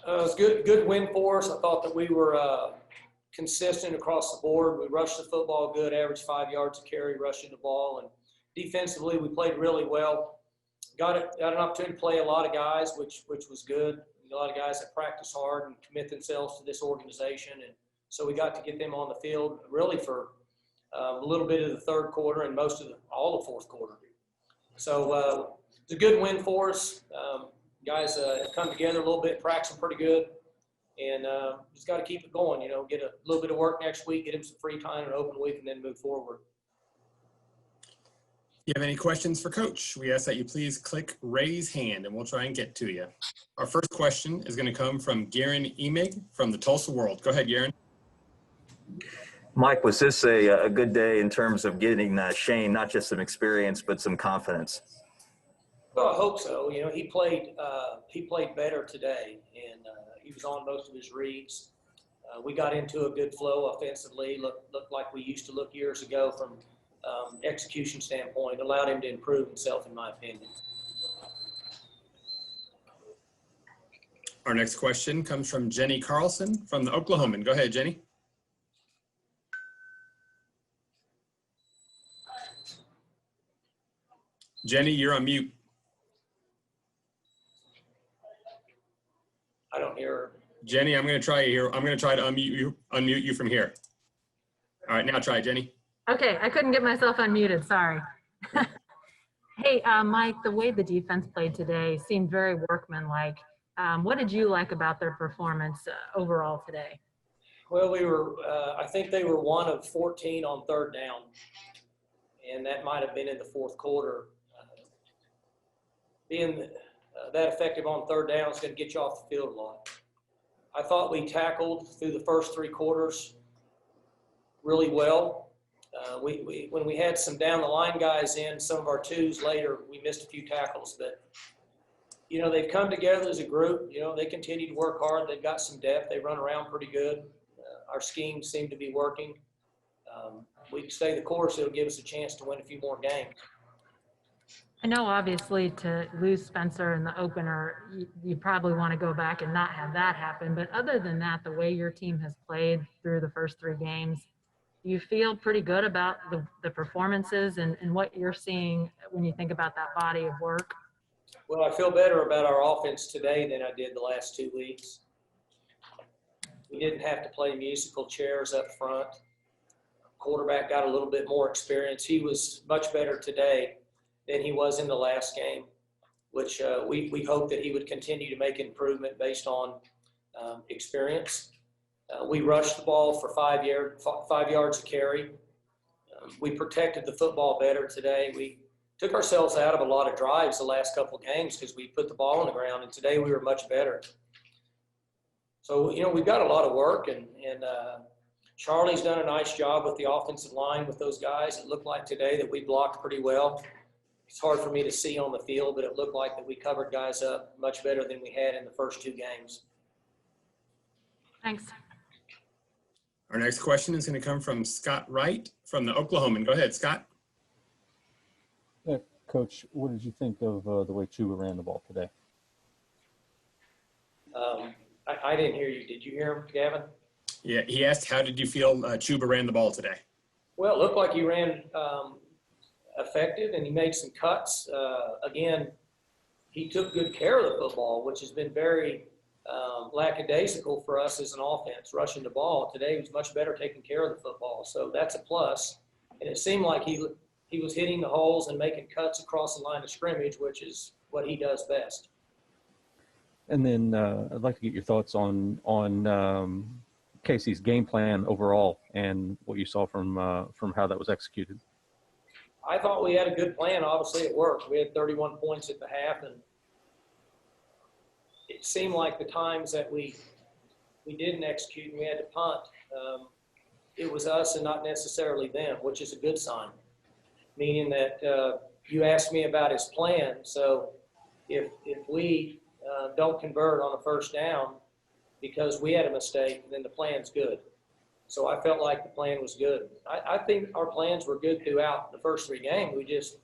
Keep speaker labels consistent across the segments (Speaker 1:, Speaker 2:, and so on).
Speaker 1: It was good win for us. I thought that we were consistent across the board. We rushed the football good, averaged 5 yards a carry rushing the ball, and defensively we played really well. Got an opportunity to play a lot of guys, which was good. A lot of guys that practice hard and commit themselves to this organization, and so we got to get them on the field really for a little bit of the third quarter and most of all the fourth quarter. So it's a good win for us. Guys have come together a little bit, practicing pretty good, and just got to keep it going. Get a little bit of work next week, get him some free time and an open week, and then move forward.
Speaker 2: If you have any questions for Coach, we ask that you please click raise hand, and we'll try and get to you. Our first question is going to come from Garen Emig from the Tulsa World. Go ahead, Garen.
Speaker 3: Mike, was this a good day in terms of getting Shane not just some experience but some confidence?
Speaker 1: Well, I hope so. He played better today, and he was on most of his reads. We got into a good flow offensively. Looked like we used to look years ago from execution standpoint. Allowed him to improve himself, in my opinion.
Speaker 2: Our next question comes from Jenny Carlson from the Oklahoman. Go ahead, Jenny. Jenny, you're on mute.
Speaker 1: I don't hear her.
Speaker 2: Jenny, I'm going to try you here. I'm going to try to unmute you from here. All right, now try, Jenny.
Speaker 4: Okay, I couldn't get myself unmuted. Sorry. Hey, Mike, the way the defense played today seemed very workmanlike. What did you like about their performance overall today?
Speaker 1: Well, I think they were 1 of 14 on third down, and that might have been in the fourth quarter. Being that effective on third down is going to get you off the field a lot. I thought we tackled through the first 3 quarters really well. When we had some down the line guys in, some of our twos later, we missed a few tackles. But they've come together as a group. They continue to work hard. They've got some depth. They run around pretty good. Our schemes seem to be working. We can stay the course. It'll give us a chance to win a few more games.
Speaker 4: I know, obviously, to lose Spencer in the opener, you probably want to go back and not have that happen. But other than that, the way your team has played through the first 3 games, do you feel pretty good about the performances and what you're seeing when you think about that body of work?
Speaker 1: Well, I feel better about our offense today than I did the last 2 weeks. We didn't have to play musical chairs up front. Quarterback got a little bit more experience. He was much better today than he was in the last game, which we hope that he would continue to make improvement based on experience. We rushed the ball for 5 yards a carry. We protected the football better today. We took ourselves out of a lot of drives the last couple of games because we put the ball on the ground, and today we were much better. So, we've got a lot of work, and Charlie's done a nice job with the offensive line with those guys. It looked like today that we blocked pretty well. It's hard for me to see on the field, but it looked like that we covered guys up much better than we had in the first 2 games.
Speaker 4: Thanks.
Speaker 2: Our next question is going to come from Scott Wright from the Oklahoman. Go ahead, Scott.
Speaker 5: Yeah, Coach, what did you think of the way Chuba ran the ball today?
Speaker 1: I didn't hear you. Did you hear him, Gavin?
Speaker 2: Yeah, he asked, how did you feel Chuba ran the ball today?
Speaker 1: Well, it looked like he ran effective, and he made some cuts. Again, he took good care of the football, which has been very lackadaisical for us as an offense, rushing the ball. Today he was much better taking care of the football, so that's a plus. And it seemed like he was hitting the holes and making cuts across the line of scrimmage, which is what he does best.
Speaker 5: And then I'd like to get your thoughts on Casey's game plan overall and what you saw from how that was executed.
Speaker 1: I thought we had a good plan. Obviously, it worked. We had 31 points at the half, and it seemed like the times that we didn't execute and we had to punt, it was us and not necessarily them, which is a good sign, meaning that you asked me about his plan. So if we don't convert on a first down because we had a mistake, then the plan's good. So I felt like the plan was good. I think our plans were good throughout the first 3 games. We just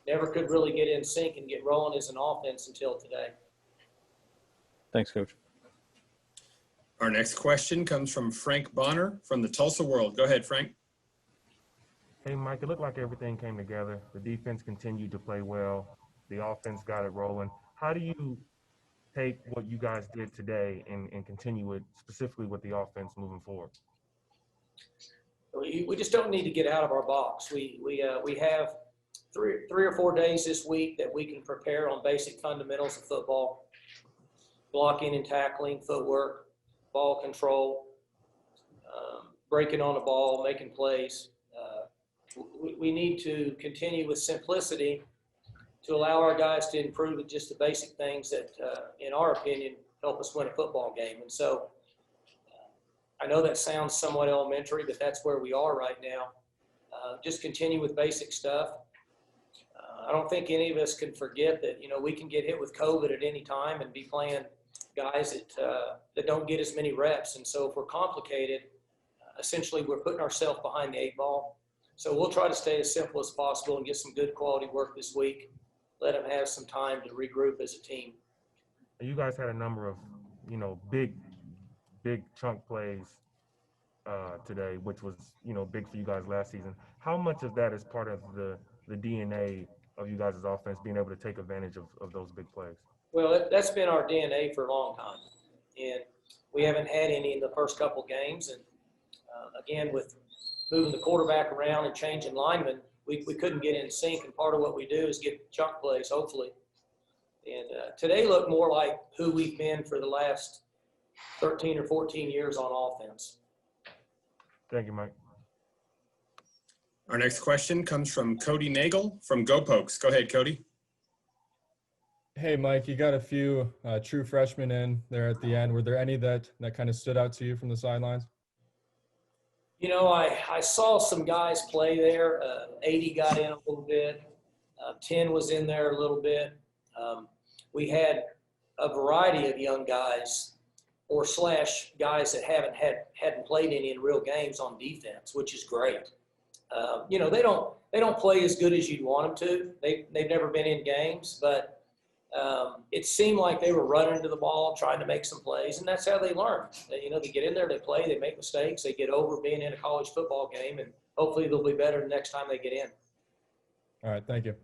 Speaker 1: never could really get in sync and get rolling as an offense until today.
Speaker 5: Thanks, Coach.
Speaker 2: Our next question comes from Frank Bonner from the Tulsa World. Go ahead, Frank.
Speaker 6: Hey, Mike, it looked like everything came together. The defense continued to play well. The offense got it rolling. How do you take what you guys did today and continue it specifically with the offense moving forward?
Speaker 1: We just don't need to get out of our box. We have three or 4 days this week that we can prepare on basic fundamentals of football, blocking and tackling, footwork, ball control, breaking on the ball, making plays. We need to continue with simplicity to allow our guys to improve at just the basic things that, in our opinion, help us win a football game. And so I know that sounds somewhat elementary, but that's where we are right now. Just continue with basic stuff. I don't think any of us can forget that, we can get hit with COVID at any time and be playing guys that don't get as many reps. And so if we're complicated, essentially we're putting ourselves behind the 8 ball. So we'll try to stay as simple as possible and get some good quality work this week. Let them have some time to regroup as a team.
Speaker 6: You guys had a number of, big chunk plays today, which was, big for you guys last season. How much of that is part of the DNA of you guys' offense, being able to take advantage of those big plays?
Speaker 1: Well, that's been our DNA for a long time. And we haven't had any in the first couple games. And again, with moving the quarterback around and changing linemen, we couldn't get in sync. And part of what we do is get chunk plays, hopefully. And today looked more like who we've been for the last 13 or 14 years on offense.
Speaker 6: Thank you, Mike.
Speaker 2: Our next question comes from Cody Nagel from Go Pokes. Go ahead, Cody.
Speaker 7: Hey, Mike, you got a few true freshmen in there at the end. Were there any that kind of stood out to you from the sidelines?
Speaker 1: I saw some guys play there. 80 got in a little bit. 10 was in there a little bit. We had a variety of young guys or / guys that hadn't played any in real games on defense, which is great. They don't play as good as you'd want them to. They've never been in games, but it seemed like they were running to the ball, trying to make some plays, and that's how they learn. They get in there, they play, they make mistakes, they get over being in a college football game, and hopefully they'll be better the next time they get in.
Speaker 7: All right, thank you.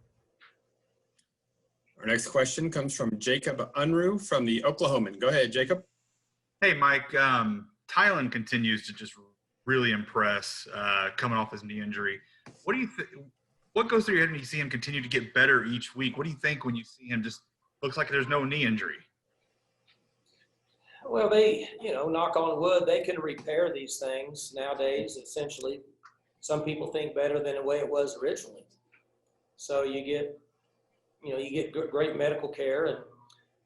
Speaker 2: Our next question comes from Jacob Unruh from the Oklahoman. Go ahead, Jacob.
Speaker 8: Hey, Mike. Tylen continues to just really impress coming off his knee injury. What do you think? What goes through your head when you see him continue to get better each week? What do you think when you see him just looks like there's no knee injury?
Speaker 1: Well, they, knock on wood, they can repair these things nowadays, essentially. Some people think better than the way it was originally. So you get great medical care, and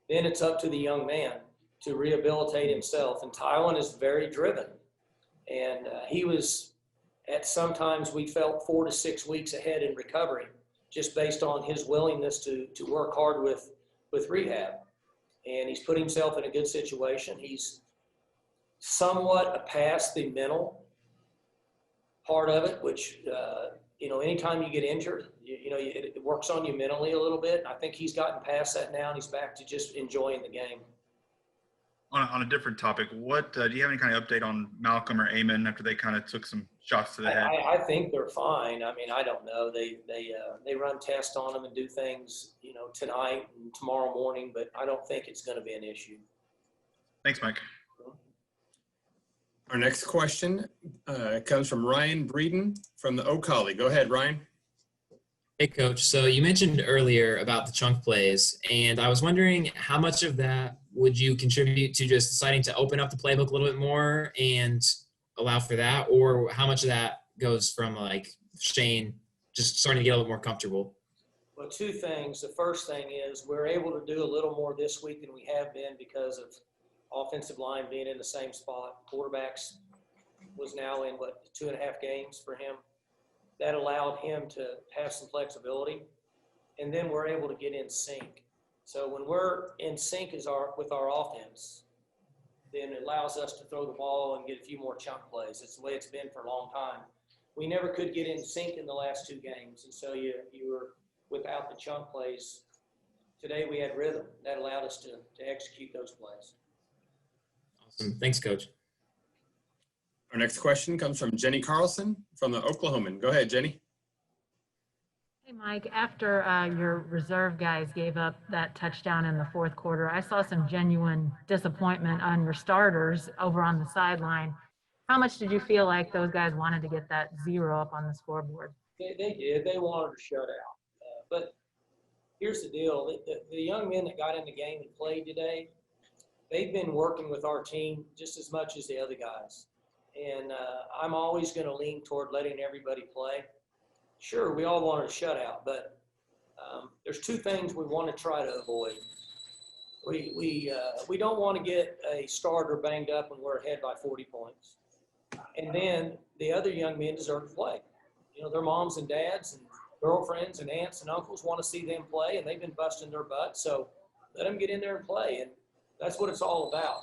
Speaker 1: then it's up to the young man to rehabilitate himself. And Tylen is very driven. And he was, at sometimes we felt 4 to 6 weeks ahead in recovery, just based on his willingness to work hard with rehab. And he's put himself in a good situation. He's somewhat past the mental part of it, which, anytime you get injured, it works on you mentally a little bit. I think he's gotten past that now, and he's back to just enjoying the game.
Speaker 8: On a different topic, what do you have any kind of update on Malcolm or Amon after they kind of took some shots to the head?
Speaker 1: I think they're fine. I mean, I don't know. They run tests on them and do things, tonight and tomorrow morning, but I don't think it's going to be an issue.
Speaker 8: Thanks, Mike.
Speaker 2: Our next question comes from Ryan Breeden from the Ocali. Go ahead, Ryan.
Speaker 9: Hey, Coach. So you mentioned earlier about the chunk plays, and I was wondering how much of that would you contribute to just deciding to open up the playbook a little bit more and allow for that, or how much of that goes from Shane just starting to get a little more comfortable?
Speaker 1: Well, 2 things. The first thing is we're able to do a little more this week than we have been because of offensive line being in the same spot. Quarterbacks was now in 2.5 games for him. That allowed him to have some flexibility, and then we're able to get in sync. So when we're in sync with our offense, then it allows us to throw the ball and get a few more chunk plays. It's the way it's been for a long time. We never could get in sync in the last 2 games, and so you were without the chunk plays. Today we had rhythm. That allowed us to execute those plays.
Speaker 9: Awesome. Thanks, Coach.
Speaker 2: Our next question comes from Jenny Carlson from the Oklahoman. Go ahead, Jenny.
Speaker 4: Hey, Mike, after your reserve guys gave up that touchdown in the fourth quarter, I saw some genuine disappointment on your starters over on the sideline. How much did you feel like those guys wanted to get that 0 up on the scoreboard?
Speaker 1: They did. They wanted to shut out. But here's the deal. The young men that got in the game and played today, they've been working with our team just as much as the other guys. And I'm always going to lean toward letting everybody play. Sure, we all wanted a shutout, but there's two things we want to try to avoid. We don't want to get a starter banged up when we're ahead by 40 points. And then the other young men deserve to play. You know, their moms and dads and girlfriends and aunts and uncles want to see them play, and they've been busting their butts. So let them get in there and play, and that's what it's all about.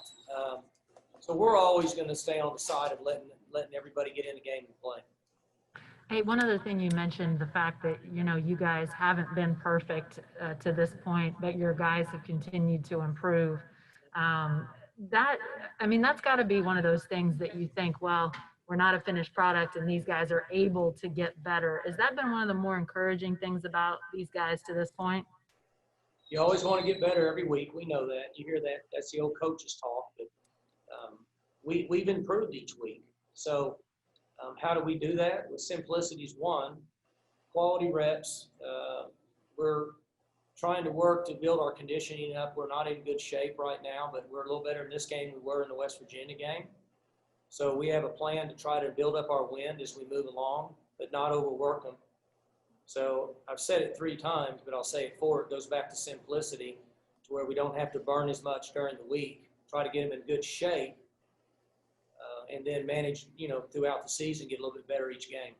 Speaker 1: So we're always going to stay on the side of letting everybody get in the game and play.
Speaker 4: Hey, one other thing you mentioned, the fact that, you know, you guys haven't been perfect to this point, but your guys have continued to improve. That's got to be one of those things that you think, well, we're not a finished product and these guys are able to get better. Has that been one of the more encouraging things about these guys to this point?
Speaker 1: You always want to get better every week. We know that. You hear that. That's the old coaches talk. But we've improved each week. So how do we do that? Well, simplicity is one. Quality reps. We're trying to work to build our conditioning up. We're not in good shape right now, but we're a little better in this game than we were in the West Virginia game. So we have a plan to try to build up our wind as we move along, but not overwork them. So I've said it 3 times, but I'll say it 4. It goes back to simplicity, to where we don't have to burn as much during the week. Try to get them in good shape, and then manage, throughout the season, get a little bit better each game.